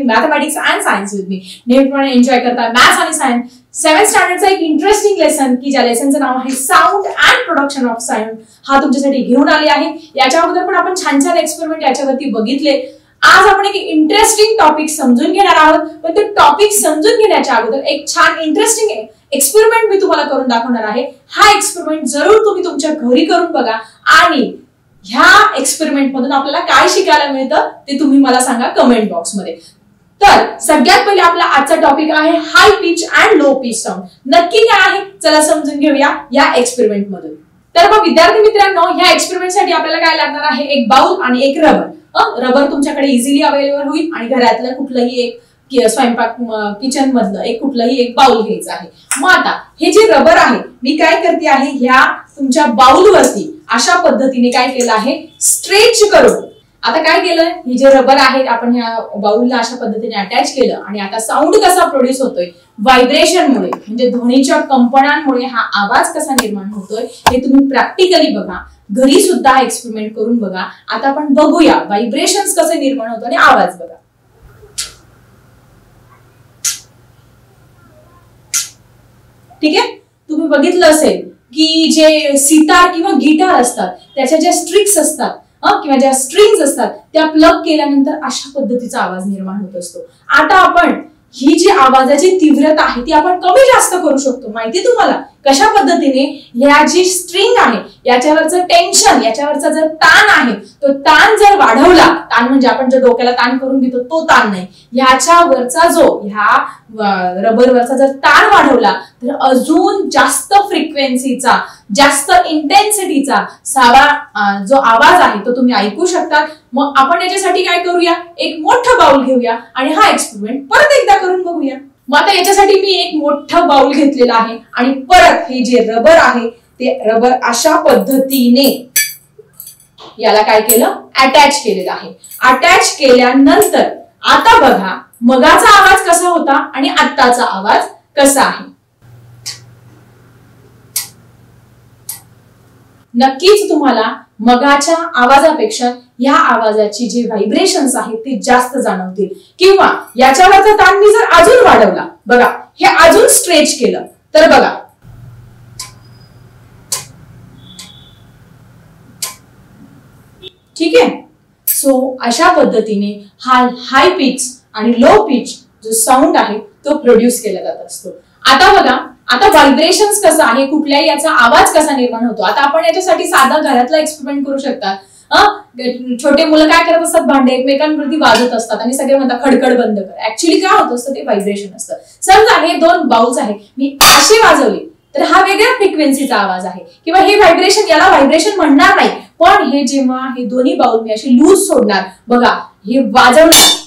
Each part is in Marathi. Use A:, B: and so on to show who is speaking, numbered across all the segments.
A: Doing mathematics and science with me. नेहमीप्रमाणे एन्जॉय करता मॅथ्स आणि सायन्स. 7th स्टँडर्डचा एक इंटरेस्टिंग लेसन की ज्या लेसनचं नाव आहे sound and production of sound हा तुमच्यासाठी घेऊन आले आहे. याच्या अगोदर पण आपण छान छान एक्सपेरिमेंट याच्यावरती बघितले. आज आपण एक इंटरेस्टिंग टॉपिक समजून घेणार आहोत. पण ते टॉपिक समजून घेण्याच्या अगोदर एक छान इंटरेस्टिंग एक्सपेरिमेंट मी तुम्हाला करून दाखवणार आहे. हा एक्सपेरिमेंट जरूर तुम्ही तुमच्या घरी करून बघा आणि ह्या एक्सपेरिमेंट मधून आपल्याला काय शिकायला मिळतं ते तुम्ही मला सांगा कमेंट बॉक्स मध्ये. तर सगळ्यात पहिले आपला आजचा टॉपिक आहे high pitch and low pitch sound. नक्की काय आहे चला समजून घेऊया या एक्सपेरिमेंट मधून. तर मग विद्यार्थी मित्रांनो ह्या एक्सपेरिमेंट साठी आपल्याला काय लागणार आहे, एक बाउल आणि एक रबर. रबर तुमच्याकडे इझिली अवेलेबल होईल आणि घरातलं कुठलंही एक स्वयंपाक किचन मधलं एक कुठलंही एक बाउल घ्यायचं आहे. मग आता हे जे रबर आहे मी काय करते आहे ह्या तुमच्या बाउल वरती अशा पद्धतीने काय केलं आहे स्ट्रेच करून. आता काय केलं हे जे रबर आहे आपण ह्या बाउलला अशा पद्धतीने अटॅच केलं आणि आता साऊंड कसा प्रोड्यूस होतोय व्हायब्रेशनमुळे म्हणजे ध्वनीच्या कंपनांमुळे हा आवाज कसा निर्माण होतोय हे तुम्ही प्रॅक्टिकली बघा. घरी सुद्धा एक्सपेरिमेंट करून बघा. आता आपण बघूया व्हायब्रेशन्स कसे निर्माण होतो आणि आवाज बघा. ठीक आहे तुम्ही बघितलं असेल की जे सितार किंवा गिटार असतात त्याच्या ज्या स्ट्रिंग्स असतात किंवा ज्या स्ट्रिंग्स असतात त्या प्लग केल्यानंतर अशा पद्धतीचा आवाज निर्माण होत असतो. आता आपण ही जी आवाजाची तीव्रता आहे ती आपण कमी जास्त करू शकतो. माहिती तुम्हाला कशा पद्धतीने ह्या जी स्ट्रिंग आहे याच्यावरचं टेन्शन याच्यावरचा जर ताण आहे तो ताण जर वाढवला, ताण म्हणजे आपण जर डोक्याला ताण करून घेतो तो ताण नाही, ह्याच्यावरचा जो ह्या रबरवरचा जर ताण वाढवला तर अजून जास्त फ्रिक्वेन्सीचा जास्त इंटेन्सिटीचा सावा जो आवाज आहे तो तुम्ही ऐकू शकता. मग आपण याच्यासाठी काय करूया एक मोठं बाउल घेऊया आणि हा एक्सपेरिमेंट परत एकदा करून बघूया. मग आता याच्यासाठी मी एक मोठं बाउल घेतलेला आहे आणि परत हे जे रबर आहे ते रबर अशा पद्धतीने याला काय केलं अटॅच केलेलं आहे. अटॅच केल्यानंतर आता बघा मगाचा आवाज कसा होता आणि आत्ताचा आवाज कसा आहे. नक्कीच तुम्हाला मगाच्या आवाजापेक्षा या आवाजाची जी व्हायब्रेशन्स आहेत ते जास्त जाणवतील. किंवा याच्यावरचा ताण मी जर अजून वाढवला बघा हे अजून स्ट्रेच केलं तर बघा ठीक आहे. सो अशा पद्धतीने हा हाय पिच आणि लो पिच जो साऊंड आहे तो प्रोड्यूस केला जात असतो. आता बघा आता व्हायब्रेशन्स कसं आहे कुठल्याही याचा आवाज कसा निर्माण होतो. आता आपण याच्यासाठी साधा घरातला एक्सपेरिमेंट करू शकता. छोटे मुलं काय करत असतात भांडे एकमेकांवरती वाजत असतात आणि सगळे म्हणतात खडखड बंद कर. ऍक्च्युअली काय होत असतं ते व्हायब्रेशन असतं. समजा हे 2 बाउल्स आहे मी असे वाजवले तर हा वेगळ्या फ्रिक्वेन्सीचा आवाज आहे किंवा हे व्हायब्रेशन याला व्हायब्रेशन म्हणणार नाही. पण हे जेव्हा हे दोन्ही बाउल मी असे लूज सोडणार बघा हे वाजवणार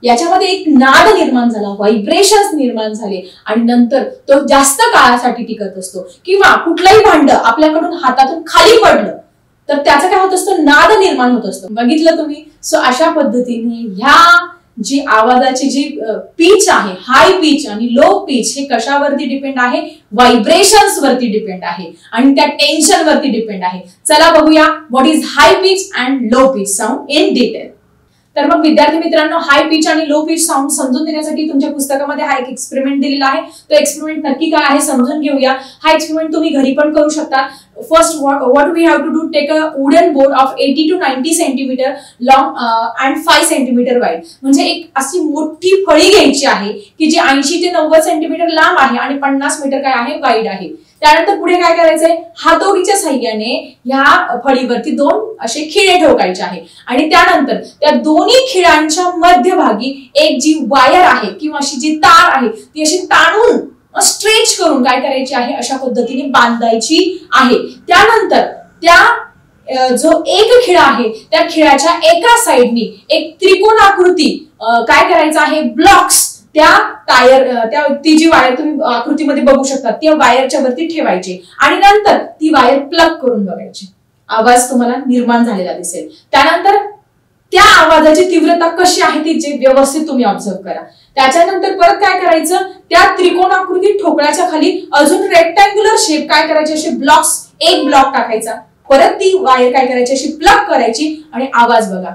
A: याच्यामध्ये एक नाद निर्माण झाला व्हायब्रेशन्स निर्माण झाले आणि नंतर तो जास्त काळासाठी टिकत असतो. किंवा कुठलंही भांड आपल्याकडून हातातून खाली पडलं तर त्याचं काय होत असतं नाद निर्माण होत असतो. बघितलं तुम्ही. सो अशा पद्धतीने ह्या जी आवाजाची जी पिच आहे हाय पिच आणि लो पिच हे कशावरती डिपेंड आहे व्हायब्रेशन्स वरती डिपेंड आहे आणि त्या टेन्शन वरती डिपेंड आहे. चला बघूया what is hi pitch and low pitch sound in detail. तर मग विद्यार्थी मित्रांनो हाय पिच आणि लो पिच साऊंड समजून देण्यासाठी तुमच्या पुस्तकामध्ये हा एक एक्सपेरिमेंट दिलेला आहे. तो एक्सपेरिमेंट नक्की काय आहे समजून घेऊया. हा एक्सपेरिमेंट तुम्ही घरी पण करू शकता. First what we have to do, take a wooden board of 80 to 90 centimeter long and 5 centimeter wide. म्हणजे एक अशी मोठी फळी घ्यायची आहे की जी 80 ते 90 सेंटीमीटर लांब आहे आणि 50 मीटर काय आहे वाईड आहे. त्यानंतर पुढे काय करायचंय हातोडीच्या साह्याने ह्या फळीवरती 2 असे खिळे ठोकायचे आहे आणि त्यानंतर त्या दोन्ही खिळ्यांच्या मध्यभागी एक जी वायर आहे किंवा अशी जी तार आहे ती अशी ताणून स्ट्रेच करून काय करायची आहे अशा पद्धतीने बांधायची आहे. त्यानंतर त्या जो एक खिळा आहे त्या खिळ्याच्या एका साइडनी एक त्रिकोणाकृती काय करायचं आहे ब्लॉक्स त्या टायर त्या ती जी वायर तुम्ही आकृतीमध्ये बघू शकता त्या वायरच्या वरती ठेवायची आणि नंतर ती वायर प्लग करून बघायची. आवाज तुम्हाला निर्माण झालेला दिसेल. त्यानंतर त्या आवाजाची तीव्रता कशी आहे ती जे व्यवस्थित तुम्ही ऑब्झर्व करा. त्याच्यानंतर परत काय करायचं त्या त्रिकोणाकृती ठोकळ्याच्या खाली अजून रेक्टँग्युलर शेप काय करायचे असे ब्लॉक्स एक ब्लॉक टाकायचा परत ती वायर काय करायची अशी प्लग करायची आणि आवाज बघा.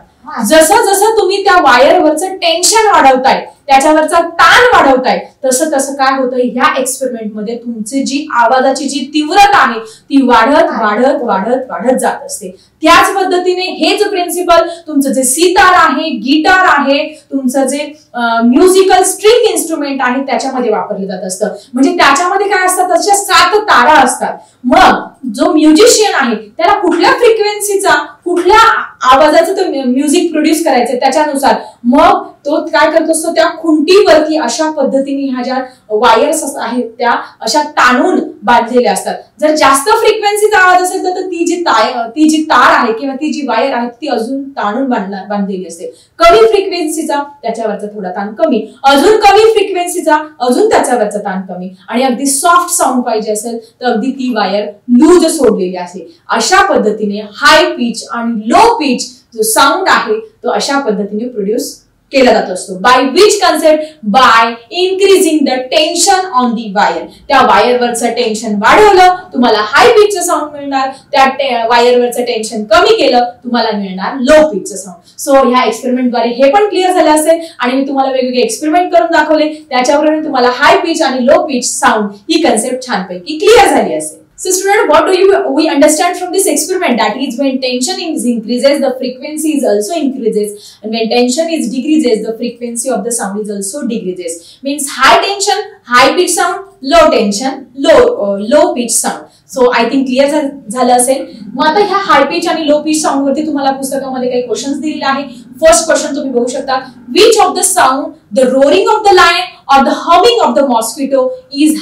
A: जसं जसं तुम्ही त्या वायरवरचं टेन्शन वाढवताय, त्याच्यावरचा ताण वाढवताय, तसं तसं काय होतं, ह्या एक्सपेरिमेंट मध्ये तुमची जी आवाजाची जी तीव्रता आहे ती वाढत वाढत वाढत वाढत जात असते. त्याच पद्धतीने हेच प्रिन्सिपल तुमचं जे सितार आहे, गिटार आहे, तुमचं जे म्युझिकल स्ट्रिंग इन्स्ट्रुमेंट आहे त्याच्यामध्ये वापरलं जात असतं. म्हणजे त्याच्यामध्ये काय असतात, अशा 7 तारा असतात. मग जो म्युझिशियन आहे त्याला कुठल्या फ्रिक्वेन्सीचा, कुठल्या आवाजाचं तो म्युझिक प्रोड्यूस करायचं त्याच्यानुसार मग तो काय करत असतो, त्या खुंटीवरती अशा पद्धतीने ह्या ज्या वायर्स आहेत त्या अशा ताणून बांधलेल्या असतात. जर जास्त फ्रिक्वेन्सीचा आवाज असेल तर ती जी तार आहे किंवा ती जी वायर आहे ती अजून ताणून बांधलेली असते. कमी फ्रिक्वेन्सीचा त्याच्यावरचा थोडा ताण कमी, अजून कमी फ्रिक्वेन्सीचा अजून त्याच्यावरचा ताण कमी, आणि अगदी सॉफ्ट साऊंड पाहिजे असेल तर अगदी ती वायर लूज सोडलेली असेल. अशा पद्धतीने हाय पिच आणि लो पिच जो साऊंड आहे तो अशा पद्धतीने प्रोड्यूस केला जात असतो. By which concept, by increasing the tension on the wire. त्या वायरवरचं टेन्शन वाढवलं तुम्हाला हाय पिचचं साऊंड मिळणार, त्या वायरवरचं टेन्शन कमी केलं तुम्हाला मिळणार लो पिचचं साऊंड. सो ह्या एक्सपेरिमेंटद्वारे हे पण क्लिअर झालं असेल आणि मी तुम्हाला वेगवेगळे एक्सपेरिमेंट करून दाखवले, त्याच्यावरून तुम्हाला हाय पिच आणि लो पिच साऊंड ही कन्सेप्ट छानपैकी क्लिअर झाली असेल. So student, what do we understand from this experiment? That is, when tension is increases, the frequency is also increases, and when tension is decreases, the frequency of the sound is also decreases. Means high tension, high pitch sound, low tension, low pitch sound. So I think clear झालं असेल. मग आता ह्या हाय पिच आणि लो पिच साऊंड वरती तुम्हाला पुस्तकामध्ये काही क्वेश्चन्स दिलेले आहे. फर्स्ट क्वेश्चन तुम्ही बघू शकता, which of the sound, the roaring of the lion or the humming of the mosquito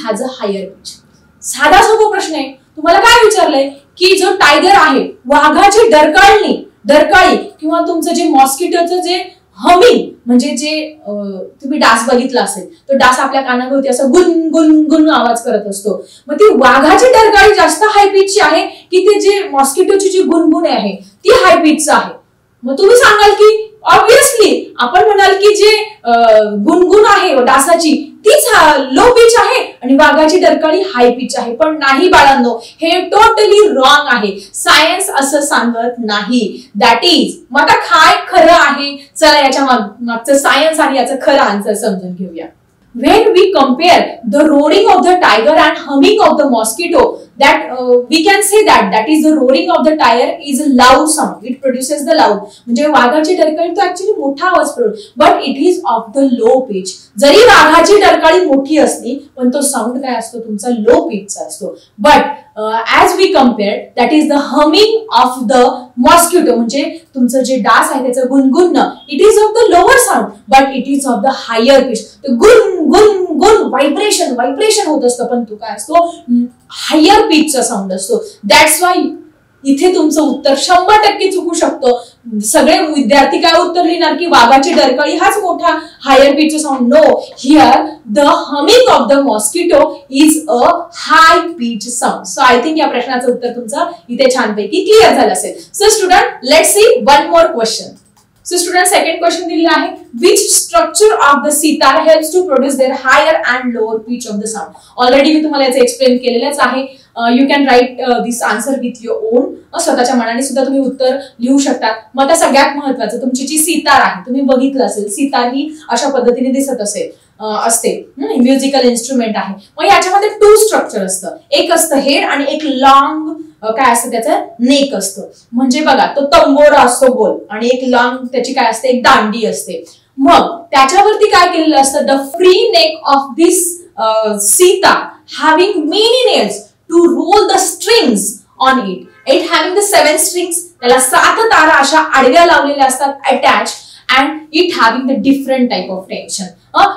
A: has a higher pitch? साधा सोपा प्रश्न आहे. तुम्हाला काय विचारलंय की जो टायगर आहे, वाघाची डरकाळी किंवा तुमचं जे मॉस्किटोचं जे हमिंग म्हणजे जे तुम्ही डास बघितला असेल, तो डास आपल्या कानाभोवती असं गुन गुन गुन आवाज करत असतो. मग ती वाघाची डरकाळी जास्त हाय पिचची आहे की ते जे मॉस्किटोची जी गुणगुण आहे ती हाय पिचचं आहे? मग तुम्ही सांगाल की ऑब्विसली आपण म्हणाल की जे गुणगुण आहे डासाची तीच लो पिच आहे आणि वाघाची डरकाळी हाय पिच आहे. पण नाही बाळांनो, हे टोटली रॉंग आहे. सायन्स असं सांगत नाही. दॅट इज, मग आता काय खरं आहे, चला याच्या मागचं सायन्स आणि याचं खरं आन्सर समजून घेऊया. When we compare the roaring of the tiger and humming of the mosquito, that we can say that is the roaring of the tiger is a loud sound. It produces the loud. म्हणजे वाघाची डरकाळी तो ऍक्च्युअली मोठा आवाज produce, but it is of the low pitch. जरी वाघाची डरकाळी मोठी असली पण तो साऊंड काय असतो तुमचा लो पिचचा असतो. But as we compare, that is the humming of the mosquito, म्हणजे तुमचं जे डास आहे त्याचं गुणगुणणं, it is of the lower sound but it is of the higher pitch. गुण गुण गुण व्हायब्रेशन होत असतं, पण तो काय असतो हायर पिचचा साऊंड असतो. दॅट्स वाय इथे तुमचं उत्तर 100% चुकू शकतं. सगळे विद्यार्थी काय उत्तर लिहिणार की वाघाची डरकाळी हाच मोठा हायर पिचचा sound. No, here the humming of the mosquito is a high pitch sound. So I think या प्रश्नाचं उत्तर तुमचं इथे छानपैकी क्लिअर झालं असेल. So student, let's see one more question. So student, second question दिलेला आहे, which structure of the sitar helps to produce their higher and lower pitch of the sound? Already मी तुम्हाला याचं एक्सप्लेन केलेलंच आहे. You can write this answer with your own. स्वतःच्या मनाने सुद्धा तुम्ही उत्तर लिहू शकता. मग आता सगळ्यात महत्त्वाचं, तुमची जी सितार आहे, तुम्ही बघितलं असेल सितार ही अशा पद्धतीने दिसत असते म्युझिकल इन्स्ट्रुमेंट आहे. मग याच्यामध्ये 2 स्ट्रक्चर असतं. एक असतं हेड आणि एक लॉंग काय असतं त्याचं नेक असतं. म्हणजे बघा, तो तंबोरा असतो गोल आणि एक लॉंग त्याची काय असते, एक दांडी असते. मग त्याच्यावरती काय केलेलं असतं, the free neck of this sitar having many nails to roll the strings on it. It having the 7 strings, त्याला 7 तारा अशा आडव्या लावलेल्या असतात attach, and it having the different type of tension.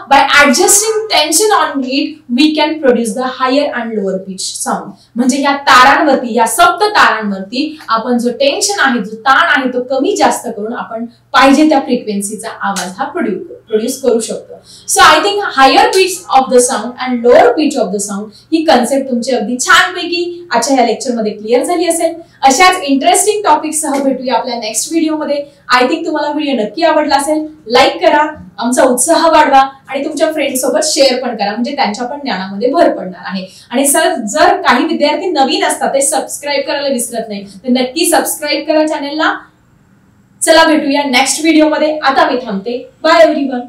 A: By adjusting tension on it, we can produce the higher and lower pitch sound. म्हणजे या तारांवरती, या सप्त तारांवरती आपण जो टेन्शन आहे, जो ताण आहे तो कमी जास्त करून आपण पाहिजे त्या फ्रिक्वेन्सीचा आवाज हा प्रोड्यूस करू शकतो. So I think higher pitch of the sound and lower pitch of the sound ही कन्सेप्ट तुमची अगदी छानपैकी आजच्या या लेक्चर मध्ये क्लिअर झाली असेल. अशाच इंटरेस्टिंग टॉपिक सह भेटूया आपल्या नेक्स्ट व्हिडिओमध्ये. आय थिंक तुम्हाला व्हिडिओ नक्की आवडला असेल. लाईक करा, आमचा उत्साह वाढवा आणि तुमच्या फ्रेंड सोबत शेअर पण करा, म्हणजे त्यांच्या पण ज्ञानामध्ये भर पडणार आहे. आणि सर, जर काही विद्यार्थी नवीन असतात ते सबस्क्राईब करायला विसरत नाही, तर नक्की सबस्क्राईब करा चॅनलला. चला भेटूया नेक्स्ट व्हिडिओमध्ये. आता मी थांबते. Bye everyone.